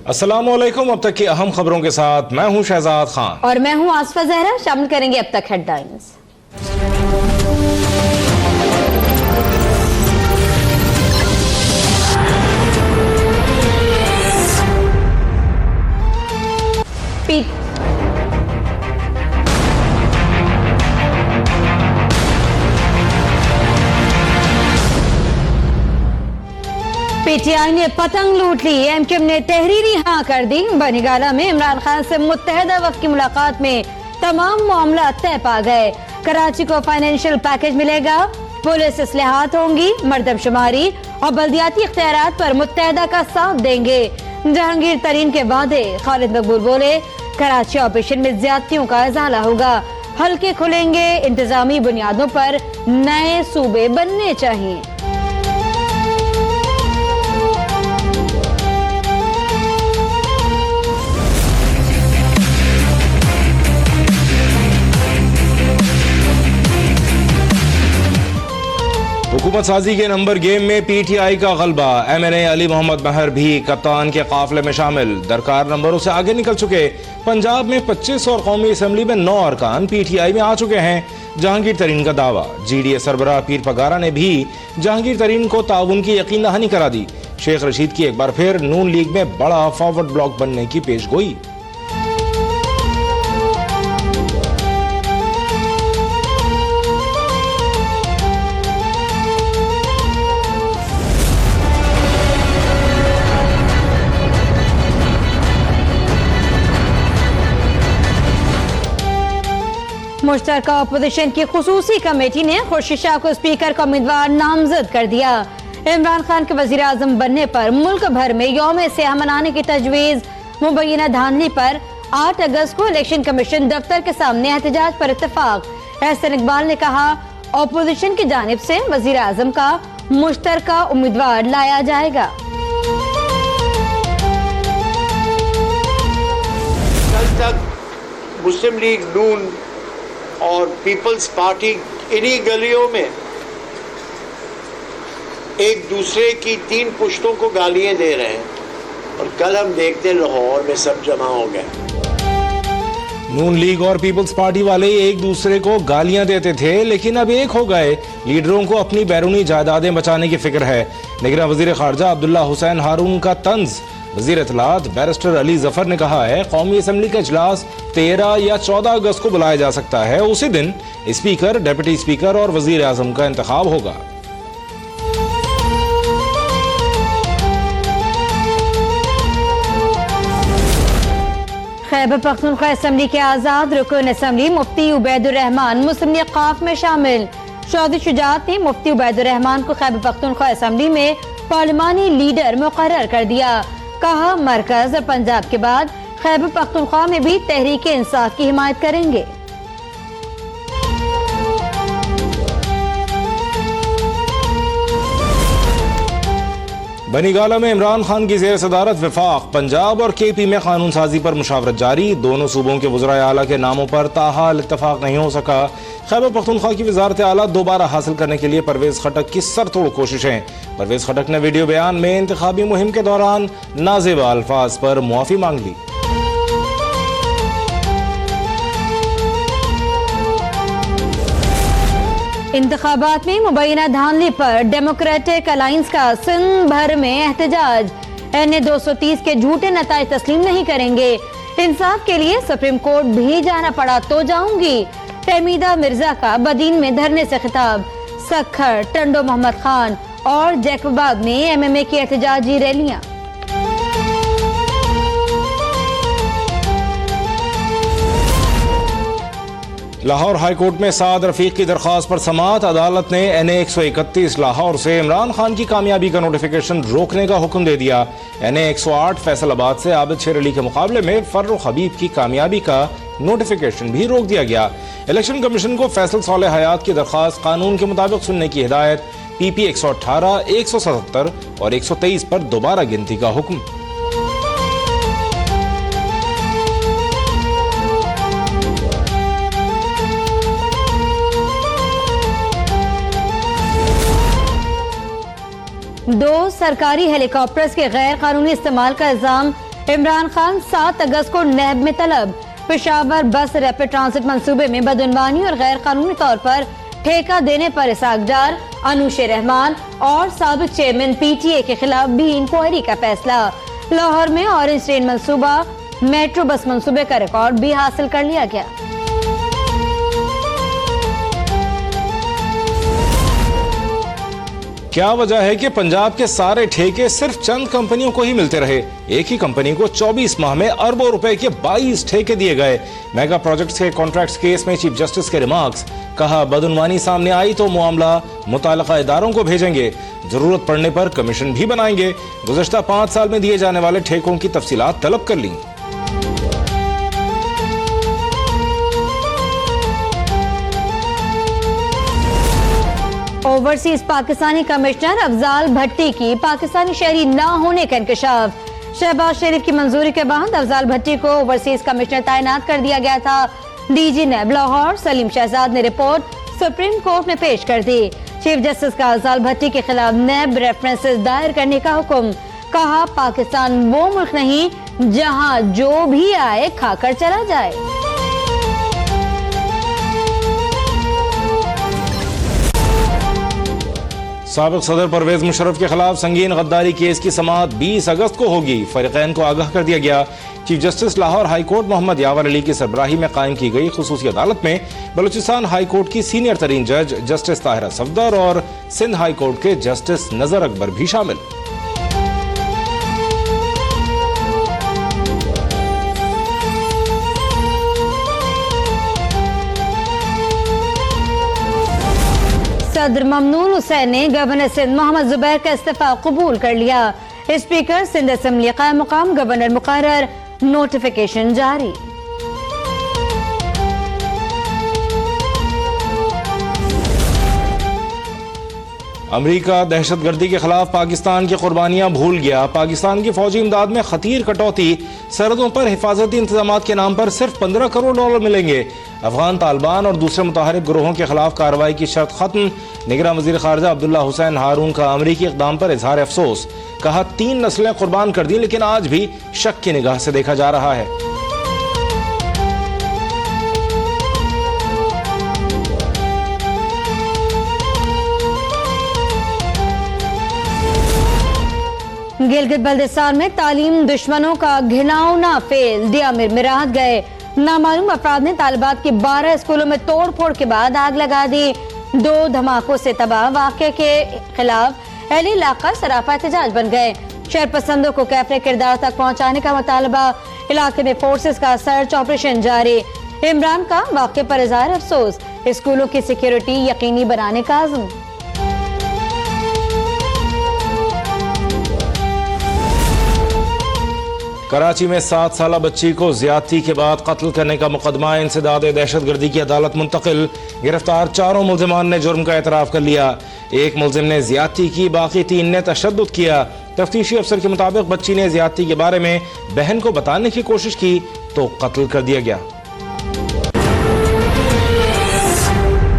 अस्सलामुअलैकुम। अब तक की अहम खबरों के साथ मैं हूं शहजाद खान और मैं हूं आसफा जहरा। शामिल करेंगे अब तक हेडलाइंस। पीटीआई ने पतंग लूट ली। एमक्यूएम ने तहरीरी हाँ कर दी। बनीगाला में इमरान खान से मुत्तहदा वक्त की मुलाकात में तमाम मामला तय पा गए। कराची को फाइनेंशियल पैकेज मिलेगा, पुलिस इस्लाहात होंगी, मर्दमशुमारी और बल्दियाती इख्तियारात पर मुत्तहदा का साथ देंगे। जहांगीर तरीन के वादे। खालिद मकबूल बोले, कराची ऑपरेशन में ज्यादतियों का इजाला होगा, हल्के खुलेंगे, इंतजामी बुनियादों पर नए सूबे बनने चाहिए। हुकूमत साजी के नंबर गेम में पीटीआई का गलबा। एमएनए अली मोहम्मद महर भी कप्तान के काफिले में शामिल। दरकार नंबरों से आगे निकल चुके। पंजाब में 25 और कौमी असम्बली में 9 अरकान पीटीआई में आ चुके हैं। जहांगीर तरीन का दावा। जीडीए सरबराह पीर पगारा ने भी जहांगीर तरीन को ताउन की यकीन दहानी करा दी। शेख रशीद की एक बार फिर नून लीग में बड़ा फॉरवर्ड ब्लॉक बनने की पेशगोई। मुश्तरका अपोजिशन की खुसूसी कमेटी ने खुर्शीद शाह को स्पीकर का उम्मीदवार नामजद कर दिया। इमरान खान के वजीर आजम बनने पर मुल्क भर में यौम सियाह मनाने की तजवीज। मुबैना धांधली पर 8 अगस्त को इलेक्शन कमीशन दफ्तर के सामने एहतजाज पर इत्तेफाक। एहसन इकबाल ने कहा, अपोजिशन की जानिब से वजीर आजम का मुश्तरका उम्मीदवार लाया जाएगा। कल तक मुस्लिम लीग नून और पीपल्स पार्टी इन्हीं गलियों में एक दूसरे की 3 पुश्तों को गालियां दे रहे हैं और कल हम देखते लाहौर में सब जमा हो गए। नून लीग और पीपल्स पार्टी वाले एक दूसरे को गालियां देते थे, लेकिन अब एक हो गए। लीडरों को अपनी बैरूनी जायदादें बचाने की फिक्र है। निगरान वजीर खारजा अब्दुल्ला हुसैन हारून का तंज। वजीर इत्तलात बैरिस्टर अली जफर ने कहा है, कौमी असम्बली का इजलास 13 या 14 अगस्त को बुलाया जा सकता है। उसी दिन स्पीकर, डिप्टी स्पीकर और वजीर आजम का इंतखाब होगा। खैबर पख्तूनख्वा असम्बली के आजाद रुकन असम्बली मुफ्ती उबैदुर रहमान मुस्लिम लीग क़ाफ में शामिल। चौधरी शुजात ने मुफ्ती उबैदुर रहमान को खैबर पख्तूनख्वा असम्बली में पार्लिमानी लीडर मुकर्रर कर दिया। कहा, मरकज और पंजाब के बाद खैबर पख्तूनख्वा में भी तहरीक इंसाफ की हिमायत करेंगे। बनीगाला में इमरान खान की ज़ेर सदारत वफाक। पंजाब और केपी में कानून साजी पर मुशावरत जारी। दोनों सूबों के वज़राए आला के नामों पर ताहाल इत्तफाक नहीं हो सका। खैबर पख्तूनख्वा की वजारत आला दोबारा हासिल करने के लिए परवेज खटक की सरतोड़ कोशिशें। परवेज खटक ने वीडियो बयान में इंतखाबी मुहिम के दौरान नाज़ेबा अल्फाज पर मुआफ़ी मांग ली। इंतखाबात में मुबैना धांधली पर डेमोक्रेटिक अलायंस का सिंध भर में एहतजाज। एनए 230 के झूठे नताइज तस्लीम नहीं करेंगे। इंसाफ के लिए सुप्रीम कोर्ट भी जाना पड़ा तो जाऊंगी। तहमीदा मिर्जा का बदीन में धरने से खिताब। सखर, टंडो मोहम्मद खान और जैकबाबाद में एमएमए की एहतजाजी रैलियां। लाहौर हाई कोर्ट में साद रफीक की दरख्वास्त पर समाअत। अदालत ने एनए 131 लाहौर से इमरान खान की कामयाबी का नोटिफिकेशन रोकने का हुक्म दे दिया। एनए 108 फैसलाबाद से आबिद शेर अली के मुकाबले में फर्रुख हबीब की कामयाबी का नोटिफिकेशन भी रोक दिया गया। इलेक्शन कमीशन को फैसल साले हयात की दरख्वास्त कानून के मुताबिक सुनने की हिदायत। पीपी 118, 177 और 123 पर दोबारा गिनती का हुक्म। दो सरकारी हेलीकॉप्टर्स के गैर कानूनी इस्तेमाल का इल्जाम इमरान खान 7 अगस्त को नैब में तलब। पेशावर बस रैपिड ट्रांसिट मंसूबे में बदउनवानी और गैर कानूनी तौर पर ठेका देने पर इसाक डार, अनुश रहमान और साबिक चेयरमैन PTA के खिलाफ भी इंक्वायरी का फैसला। लाहौर में ऑरेंज ट्रेन मंसूबा, मेट्रो बस मंसूबे का रिकॉर्ड भी हासिल कर लिया गया। क्या वजह है कि पंजाब के सारे ठेके सिर्फ चंद कंपनियों को ही मिलते रहे? एक ही कंपनी को 24 माह में अरबों रुपए के 22 ठेके दिए गए। मेगा प्रोजेक्ट्स के कॉन्ट्रैक्ट्स केस में चीफ जस्टिस के रिमार्क्स, कहा बदउनवानी सामने आई तो मामला मुताल्लिका इदारों को भेजेंगे, जरूरत पड़ने पर कमीशन भी बनाएंगे। गुज़श्ता 5 साल में दिए जाने वाले ठेकों की तफसीलात तलब कर ली। ओवरसीज पाकिस्तानी कमिश्नर अफजाल भट्टी की पाकिस्तानी शहरी न होने का इंकशाफ। शहबाज शरीफ की मंजूरी के बाद अफजाल भट्टी को ओवरसीज कमिश्नर तैनात कर दिया गया था। DG नैब लाहौर सलीम शहजाद ने रिपोर्ट सुप्रीम कोर्ट में पेश कर दी। चीफ जस्टिस का अफजाल भट्टी के खिलाफ नैब रेफरेंसेस दायर करने का हुक्म। कहा पाकिस्तान वो मुल्क नहीं जहां जो भी आए खाकर चला जाए। साबिक सदर परवेज मुशर्रफ के खिलाफ संगीन गद्दारी केस की समाअत 20 अगस्त को होगी। फरीकैन को आगाह कर दिया गया। Chief justice Lahore high court Mohammad Yawar Ali की सरबराही में कायम की गई खुसूसी अदालत में बलूचिस्तान हाई कोर्ट की सीनियर तरीन जज जस्टिस ताहिरा सफदर और सिंध हाई कोर्ट के जस्टिस नजर अकबर भी शामिल। सदर ममनून हुसैन ने गवर्नर सिंध मोहम्मद जुबैर का इस्तीफा कबूल कर लिया। स्पीकर सिंध असेंबली कायम मुकाम गवर्नर मुकर्रर, नोटिफिकेशन जारी। अमरीका दहशतगर्दी के खिलाफ पाकिस्तान की कुर्बानियां भूल गया। पाकिस्तान की फौजी इमदाद में खतीर कटौती। सरहदों पर हिफाजती इंतजाम के नाम पर सिर्फ $15 करोड़ मिलेंगे। अफगान तालिबान और दूसरे मुताहरिब ग्रोहों के खिलाफ कार्रवाई की शर्त खत्म। निगरान वजीर खारजा अब्दुल्ला हुसैन हारून का अमरीकी इक़दाम पर इजहार अफसोस। कहा 3 नस्लें कुर्बान कर दी लेकिन आज भी शक की निगाह से देखा जा रहा है। गिलगित बल्दिस्तान में तालीम दुश्मनों का घिनौना फेल। दियामिर में राहत गए नामालूम अफराद ने तालिबात के 12 स्कूलों में तोड़ फोड़ के बाद आग लगा दी। 2 धमाकों से तबाह वाक़े के खिलाफ अहले इलाका सराफा एहतजाज बन गए। शहर पसंदों को कैफरे किरदार तक पहुँचाने का मुतालबा। इलाके में फोर्सेस का सर्च ऑपरेशन जारी। इमरान का वाक़े पर इजहार अफसोस। स्कूलों की सिक्योरिटी यकीनी बनाने का आज़म। कराची में 7 साला बच्ची को ज्यादती के बाद कत्ल करने का मुकदमा इंसदाद दहशतगर्दी की अदालत मुंतकिल। गिरफ्तार 4 मुल्जिमान ने जुर्म का एतराफ़ कर लिया। एक मुल्जिम ने ज्यादती की, बाकी 3 ने तशद्दुद किया। तफ्तीशी अफसर के मुताबिक बच्ची ने ज्यादती के बारे में बहन को बताने की कोशिश की तो कत्ल कर दिया गया।